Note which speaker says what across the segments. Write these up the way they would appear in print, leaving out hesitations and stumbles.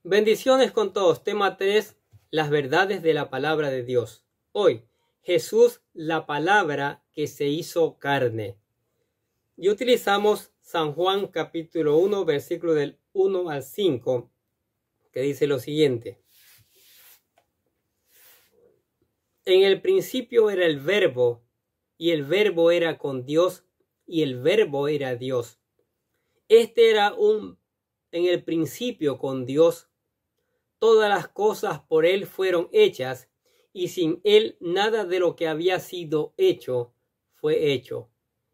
Speaker 1: Bendiciones con todos. Tema 3. Las verdades de la palabra de Dios. Hoy, Jesús, la palabra que se hizo carne. Y utilizamos San Juan capítulo 1, versículo del 1 al 5, que dice lo siguiente. En el principio era el Verbo, y el Verbo era con Dios, y el Verbo era Dios. Este era en el principio con Dios. Todas las cosas por Él fueron hechas, y sin Él nada de lo que había sido hecho fue hecho.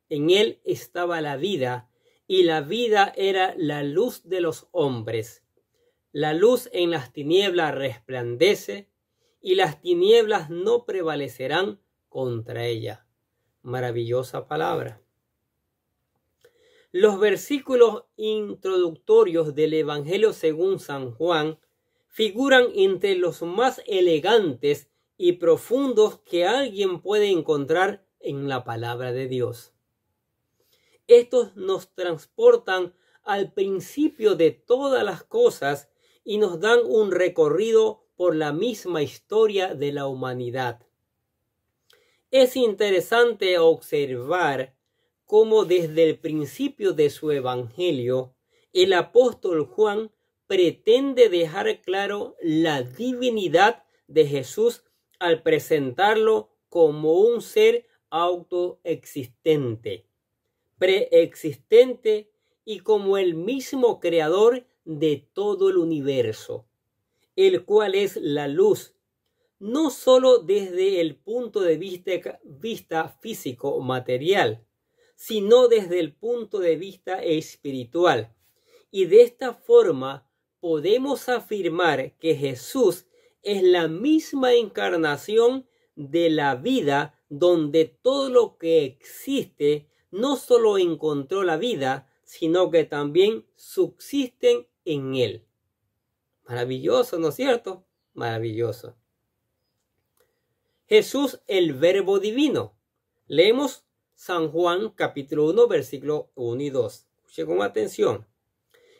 Speaker 1: En Él estaba la vida, y la vida era la luz de los hombres. La luz en las tinieblas resplandece, y las tinieblas no prevalecerán contra ella. Maravillosa palabra. Los versículos introductorios del Evangelio según San Juan figuran entre los más elegantes y profundos que alguien puede encontrar en la palabra de Dios. Estos nos transportan al principio de todas las cosas y nos dan un recorrido por la misma historia de la humanidad. Es interesante observar cómo desde el principio de su evangelio el apóstol Juan pretende dejar claro la divinidad de Jesús al presentarlo como un ser autoexistente, preexistente y como el mismo creador de todo el universo, el cual es la luz, no solo desde el punto de vista físico o material, sino desde el punto de vista espiritual. Y de esta forma podemos afirmar que Jesús es la misma encarnación de la vida, donde todo lo que existe no solo encontró la vida, sino que también subsisten en él. Maravilloso, ¿no es cierto? Maravilloso. Jesús, el Verbo divino. Leemos San Juan capítulo 1, versículo 1 y 2. Escuche con atención.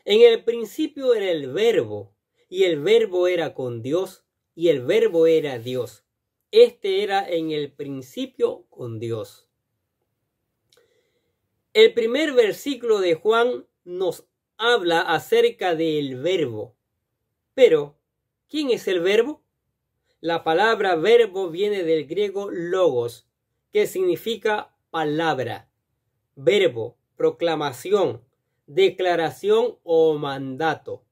Speaker 1: En el principio era el Verbo, y el Verbo era con Dios, y el Verbo era Dios. Este era en el principio con Dios. El primer versículo de Juan nos habla acerca del Verbo. Pero, ¿quién es el Verbo? La palabra verbo viene del griego logos, que significa palabra, verbo, proclamación, declaración o mandato.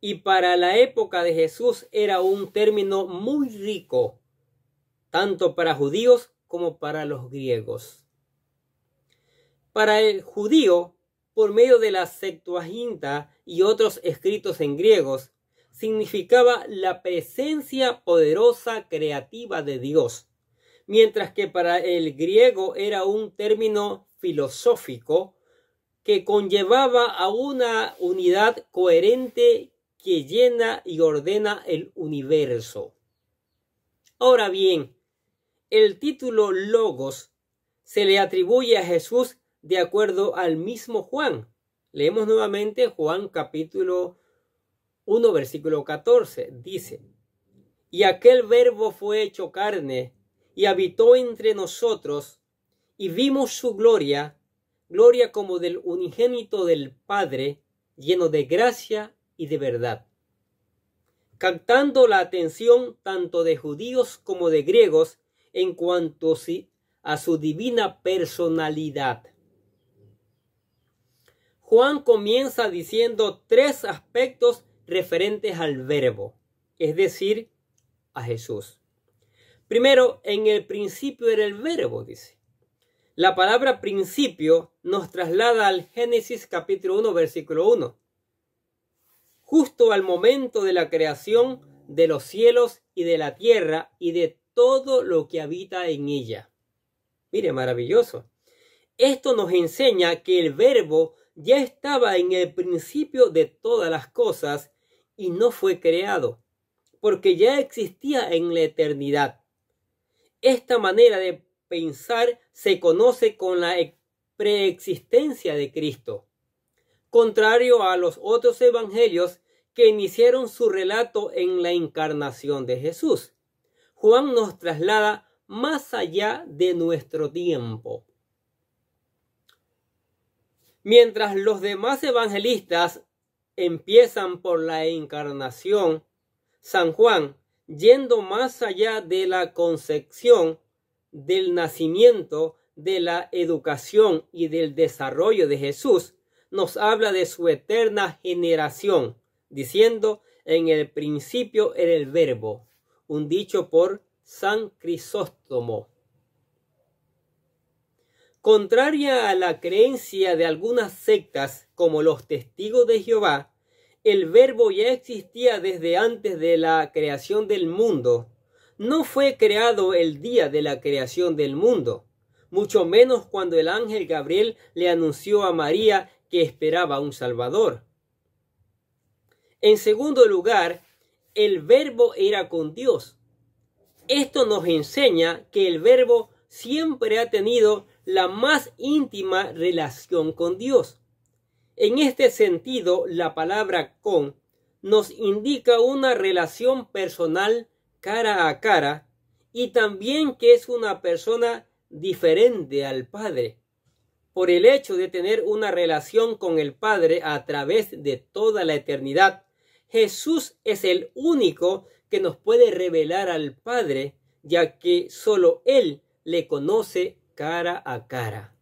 Speaker 1: Y para la época de Jesús era un término muy rico, tanto para judíos como para los griegos. Para el judío, por medio de la Septuaginta y otros escritos en griegos, significaba la presencia poderosa creativa de Dios, mientras que para el griego era un término filosófico que conllevaba a una unidad coherente que llena y ordena el universo. Ahora bien, el título Logos se le atribuye a Jesús de acuerdo al mismo Juan. Leemos nuevamente Juan capítulo 1, versículo 14. Dice: y aquel Verbo fue hecho carne y habitó entre nosotros, y vimos su gloria, gloria como del unigénito del Padre, lleno de gracia y de verdad, captando la atención tanto de judíos como de griegos en cuanto a su divina personalidad. Juan comienza diciendo tres aspectos referentes al Verbo, es decir, a Jesús. Primero, en el principio era el Verbo, dice. La palabra principio nos traslada al Génesis capítulo 1, versículo 1. Justo al momento de la creación de los cielos y de la tierra y de todo lo que habita en ella. Mire, maravilloso. Esto nos enseña que el Verbo ya estaba en el principio de todas las cosas y no fue creado, porque ya existía en la eternidad. Esta manera de pensar se conoce con la preexistencia de Cristo, contrario a los otros evangelios que iniciaron su relato en la encarnación de Jesús. Juan nos traslada más allá de nuestro tiempo. Mientras los demás evangelistas empiezan por la encarnación, San Juan, yendo más allá de la concepción, del nacimiento, de la educación y del desarrollo de Jesús, nos habla de su eterna generación, diciendo: en el principio era el Verbo, un dicho por San Crisóstomo. Contraria a la creencia de algunas sectas como los Testigos de Jehová, el Verbo ya existía desde antes de la creación del mundo. No fue creado el día de la creación del mundo, mucho menos cuando el ángel Gabriel le anunció a María que esperaba un Salvador. En segundo lugar, el Verbo era con Dios. Esto nos enseña que el Verbo siempre ha tenido la más íntima relación con Dios. En este sentido, la palabra con nos indica una relación personal cara a cara y también que es una persona diferente al Padre. Por el hecho de tener una relación con el Padre a través de toda la eternidad, Jesús es el único que nos puede revelar al Padre, ya que solo Él le conoce cara a cara.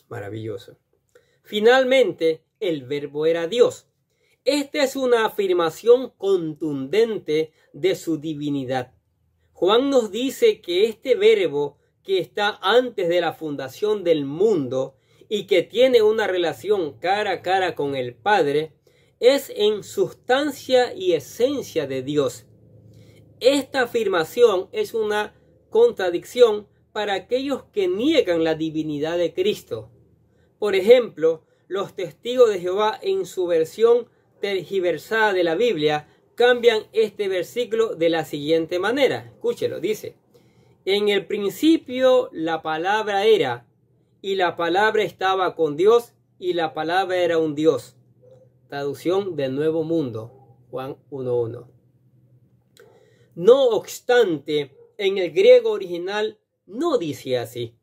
Speaker 1: Maravilloso. Finalmente, el Verbo era Dios. Esta es una afirmación contundente de su divinidad. Juan nos dice que este Verbo, que está antes de la fundación del mundo y que tiene una relación cara a cara con el Padre, es en sustancia y esencia de Dios. Esta afirmación es una contradicción para aquellos que niegan la divinidad de Cristo. Por ejemplo, los Testigos de Jehová, en su versión tergiversada de la Biblia, cambian este versículo de la siguiente manera. Escúchelo, dice: en el principio la palabra era, y la palabra estaba con Dios, y la palabra era un Dios. Traducción del Nuevo Mundo, Juan 1:1. No obstante, en el griego original no dice así.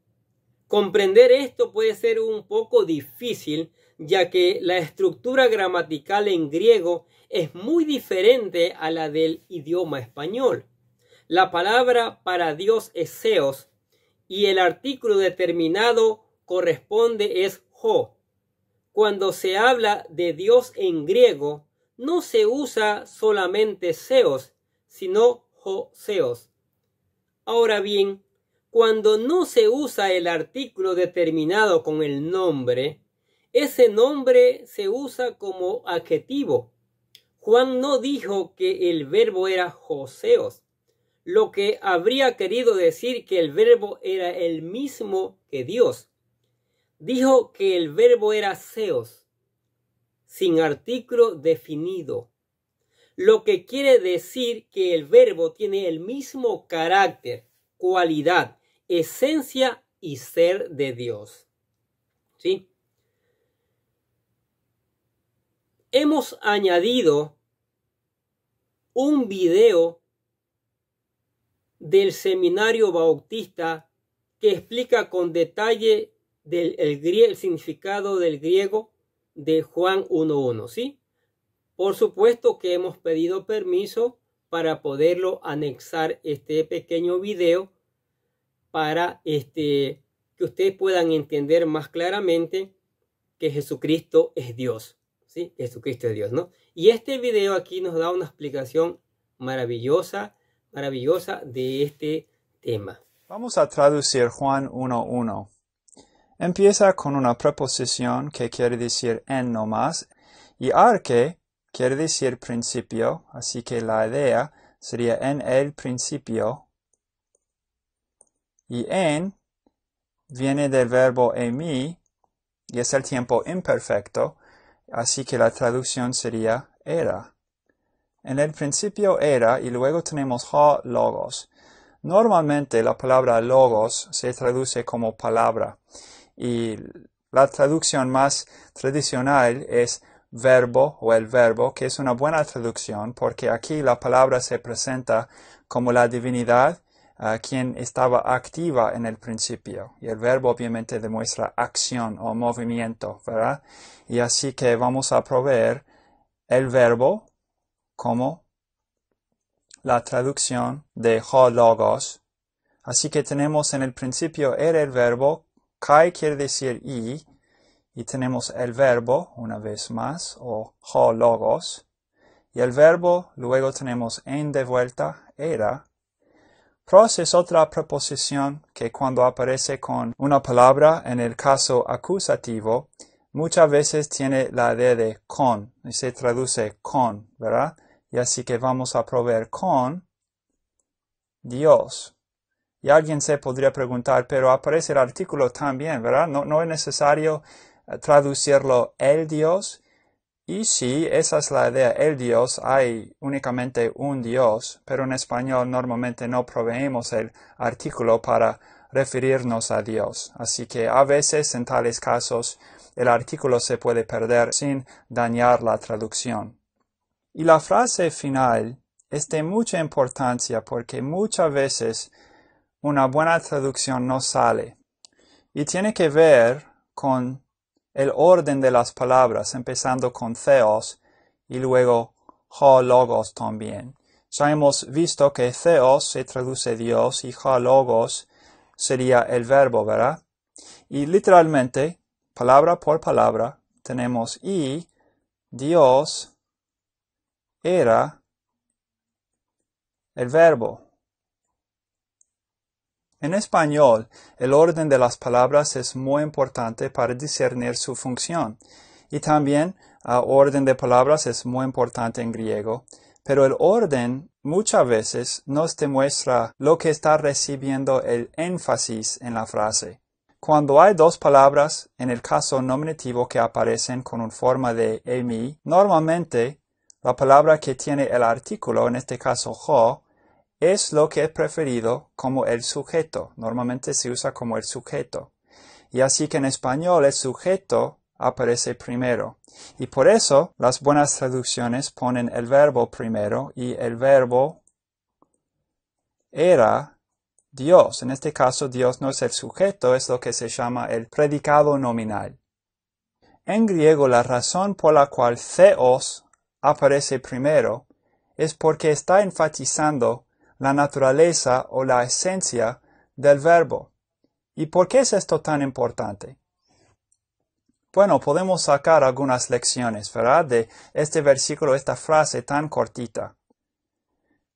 Speaker 1: Comprender esto puede ser un poco difícil, ya que la estructura gramatical en griego es muy diferente a la del idioma español. La palabra para Dios es Theos y el artículo determinado corresponde es ho. Cuando se habla de Dios en griego, no se usa solamente Theos, sino ho Theos. Ahora bien, cuando no se usa el artículo determinado con el nombre, ese nombre se usa como adjetivo. Juan no dijo que el verbo era Joseos, lo que habría querido decir que el verbo era el mismo que Dios. Dijo que el verbo era Theos, sin artículo definido, lo que quiere decir que el verbo tiene el mismo carácter, cualidad, esencia y ser de Dios. ¿Sí? Hemos añadido un video del Seminario Bautista que explica con detalle el significado del griego de Juan 1:1, ¿sí? Por supuesto que hemos pedido permiso para poderlo anexar este pequeño video para que ustedes puedan entender más claramente que Jesucristo es Dios, ¿sí? Jesucristo es Dios, ¿no? Y este video aquí nos da una explicación maravillosa de este tema.
Speaker 2: Vamos a traducir Juan 1:1. Empieza con una preposición que quiere decir en nomás, y arche quiere decir principio, así que la idea sería en el principio. Y en viene del verbo emi, y es el tiempo imperfecto, así que la traducción sería era. En el principio era, y luego tenemos ha logos. Normalmente la palabra logos se traduce como palabra, y la traducción más tradicional es verbo o el verbo, que es una buena traducción porque aquí la palabra se presenta como la divinidad quien estaba activa en el principio. Y el verbo obviamente demuestra acción o movimiento, ¿verdad? Y así que vamos a proveer el verbo como la traducción de ho logos. Así que tenemos en el principio era el verbo, kai quiere decir y tenemos el verbo una vez más, o ho logos. Y el verbo, luego tenemos en de vuelta, era. Pros es otra preposición que cuando aparece con una palabra en el caso acusativo, muchas veces tiene la idea de con, y se traduce con, ¿verdad? Y así que vamos a proveer con Dios. Y alguien se podría preguntar, pero aparece el artículo también, ¿verdad? No es necesario traducirlo el Dios. Y sí, esa es la idea, el Dios, hay únicamente un Dios, pero en español normalmente no proveemos el artículo para referirnos a Dios. Así que a veces en tales casos el artículo se puede perder sin dañar la traducción. Y la frase final es de mucha importancia porque muchas veces una buena traducción no sale. Y tiene que ver con el orden de las palabras, empezando con theos y luego ho logos también. Ya hemos visto que theos se traduce Dios y ho logos sería el verbo, ¿verdad? Y literalmente, palabra por palabra, tenemos y Dios era el verbo. En español, el orden de las palabras es muy importante para discernir su función. Y también, orden de palabras es muy importante en griego. Pero el orden muchas veces nos demuestra lo que está recibiendo el énfasis en la frase. Cuando hay dos palabras, en el caso nominativo que aparecen con una forma de emi, normalmente la palabra que tiene el artículo, en este caso ho, es lo que es preferido como el sujeto. Normalmente se usa como el sujeto. Y así que en español el sujeto aparece primero. Y por eso las buenas traducciones ponen el verbo primero y el verbo era Dios. En este caso Dios no es el sujeto, es lo que se llama el predicado nominal. En griego la razón por la cual theos aparece primero es porque está enfatizando la naturaleza o la esencia del verbo. ¿Y por qué es esto tan importante? Bueno, podemos sacar algunas lecciones, ¿verdad? De este versículo, esta frase tan cortita.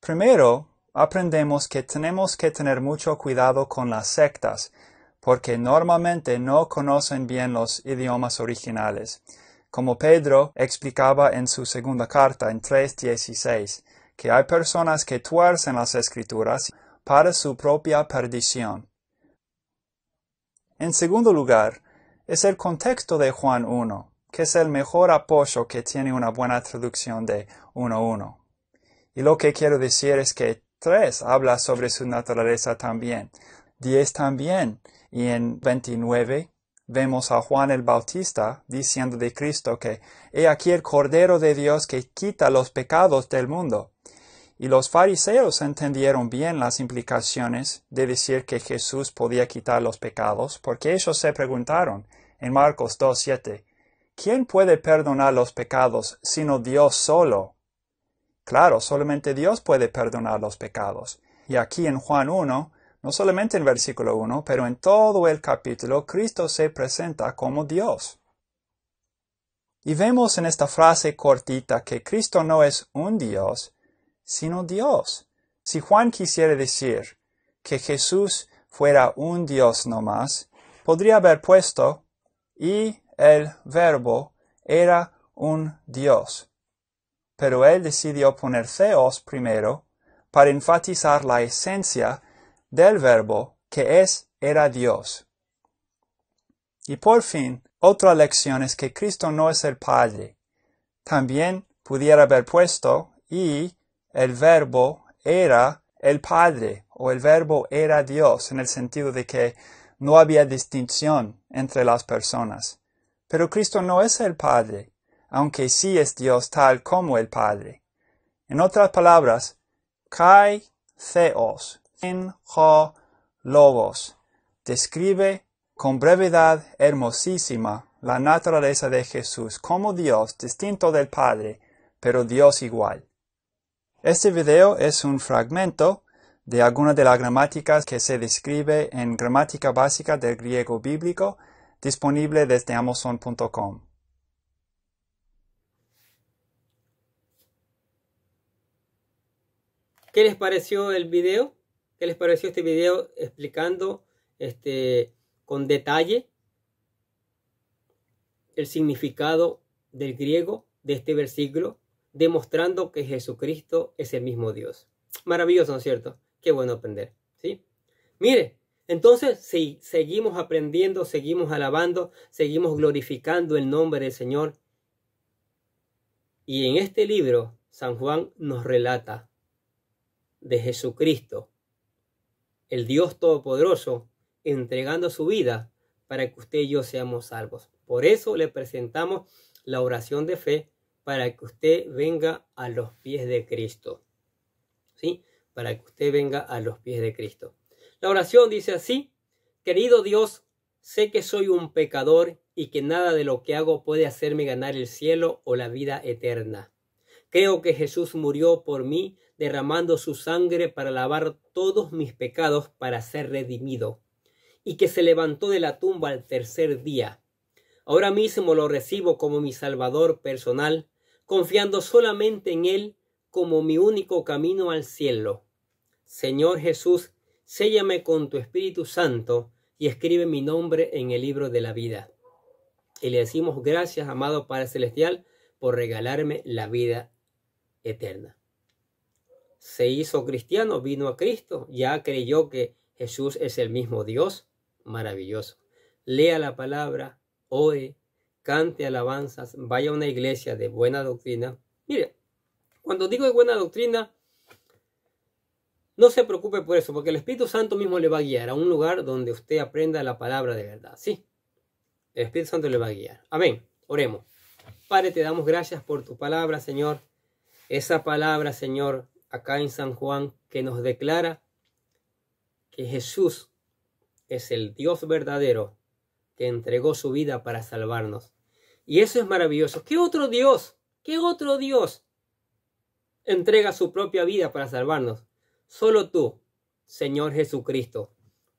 Speaker 2: Primero, aprendemos que tenemos que tener mucho cuidado con las sectas, porque normalmente no conocen bien los idiomas originales. Como Pedro explicaba en su segunda carta, en 3:16, que hay personas que tuercen las escrituras para su propia perdición. En segundo lugar, es el contexto de Juan 1, que es el mejor apoyo que tiene una buena traducción de 1:1. Y lo que quiero decir es que 3 habla sobre su naturaleza también, 10 también, y en 29 vemos a Juan el Bautista diciendo de Cristo que «He aquí el Cordero de Dios que quita los pecados del mundo». Y los fariseos entendieron bien las implicaciones de decir que Jesús podía quitar los pecados, porque ellos se preguntaron en Marcos 2:7, ¿quién puede perdonar los pecados sino Dios solo? Claro, solamente Dios puede perdonar los pecados. Y aquí en Juan 1, no solamente en versículo 1, pero en todo el capítulo, Cristo se presenta como Dios. Y vemos en esta frase cortita que Cristo no es un Dios, sino Dios. Si Juan quisiera decir que Jesús fuera un Dios no más, podría haber puesto y el verbo era un Dios. Pero él decidió poner theos primero para enfatizar la esencia del verbo que era Dios. Y por fin, otra lección es que Cristo no es el Padre. También pudiera haber puesto y el verbo era el Padre o el verbo era Dios en el sentido de que no había distinción entre las personas. Pero Cristo no es el Padre. aunque sí es Dios tal como el Padre. En otras palabras, kai theos, en ho logos, describe con brevedad hermosísima la naturaleza de Jesús como Dios distinto del Padre, pero Dios igual. Este video es un fragmento de alguna de las gramáticas que se describe en Gramática Básica del Griego Bíblico, disponible desde Amazon.com.
Speaker 1: ¿Qué les pareció el video? ¿Qué les pareció este video explicando con detalle el significado del griego de este versículo, demostrando que Jesucristo es el mismo Dios? Maravilloso, ¿no es cierto? Qué bueno aprender, ¿sí? Mire, entonces si seguimos aprendiendo, seguimos alabando, seguimos glorificando el nombre del Señor. Y en este libro, San Juan nos relata de Jesucristo, el Dios Todopoderoso, entregando su vida para que usted y yo seamos salvos. Por eso le presentamos la oración de fe para que usted venga a los pies de Cristo. ¿Sí? Para que usted venga a los pies de Cristo. La oración dice así: querido Dios, sé que soy un pecador y que nada de lo que hago puede hacerme ganar el cielo o la vida eterna. Creo que Jesús murió por mí, derramando su sangre para lavar todos mis pecados para ser redimido, y que se levantó de la tumba al tercer día. Ahora mismo lo recibo como mi Salvador personal, confiando solamente en Él como mi único camino al cielo. Señor Jesús, séllame con tu Espíritu Santo y escribe mi nombre en el libro de la vida. Y le decimos gracias, amado Padre Celestial, por regalarme la vida eterna. Se hizo cristiano, vino a Cristo, ya creyó que Jesús es el mismo Dios. Maravilloso. Lea la palabra, ore, cante alabanzas, vaya a una iglesia de buena doctrina. Mire, cuando digo de buena doctrina, no se preocupe por eso, porque el Espíritu Santo mismo le va a guiar a un lugar donde usted aprenda la palabra de verdad. Sí, el Espíritu Santo le va a guiar. Amén. Oremos. Padre, te damos gracias por tu palabra, Señor. Esa palabra, Señor, acá en San Juan, que nos declara que Jesús es el Dios verdadero que entregó su vida para salvarnos. Y eso es maravilloso. ¿Qué otro Dios? ¿Qué otro Dios entrega su propia vida para salvarnos? Solo tú, Señor Jesucristo.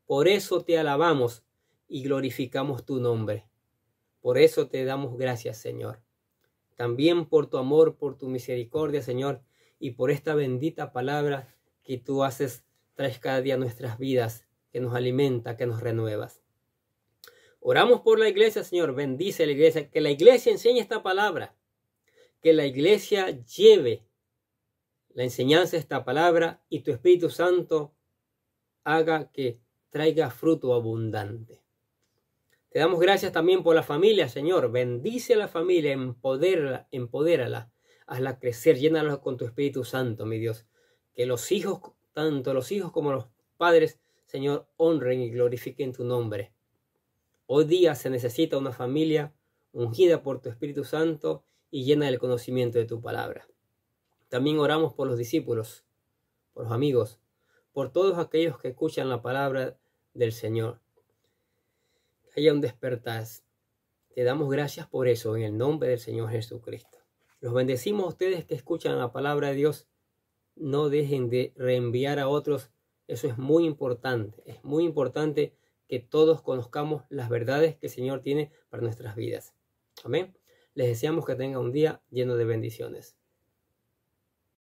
Speaker 1: Por eso te alabamos y glorificamos tu nombre. Por eso te damos gracias, Señor. También por tu amor, por tu misericordia, Señor, y por esta bendita palabra que tú traes cada día a nuestras vidas, que nos alimenta, que nos renuevas. Oramos por la iglesia, Señor. Bendice la iglesia, que la iglesia enseñe esta palabra, que la iglesia lleve la enseñanza de esta palabra y tu Espíritu Santo haga que traiga fruto abundante. Te damos gracias también por la familia, Señor. Bendice a la familia, empodérala, hazla crecer, llénala con tu Espíritu Santo, mi Dios. Que los hijos, tanto los hijos como los padres, Señor, honren y glorifiquen tu nombre. Hoy día se necesita una familia ungida por tu Espíritu Santo y llena del conocimiento de tu palabra. También oramos por los discípulos, por los amigos, por todos aquellos que escuchan la palabra del Señor. Que haya un despertar. Te damos gracias por eso en el nombre del Señor Jesucristo. Los bendecimos a ustedes que escuchan la palabra de Dios. No dejen de reenviar a otros. Eso es muy importante. Es muy importante que todos conozcamos las verdades que el Señor tiene para nuestras vidas. Amén. Les deseamos que tengan un día lleno de bendiciones.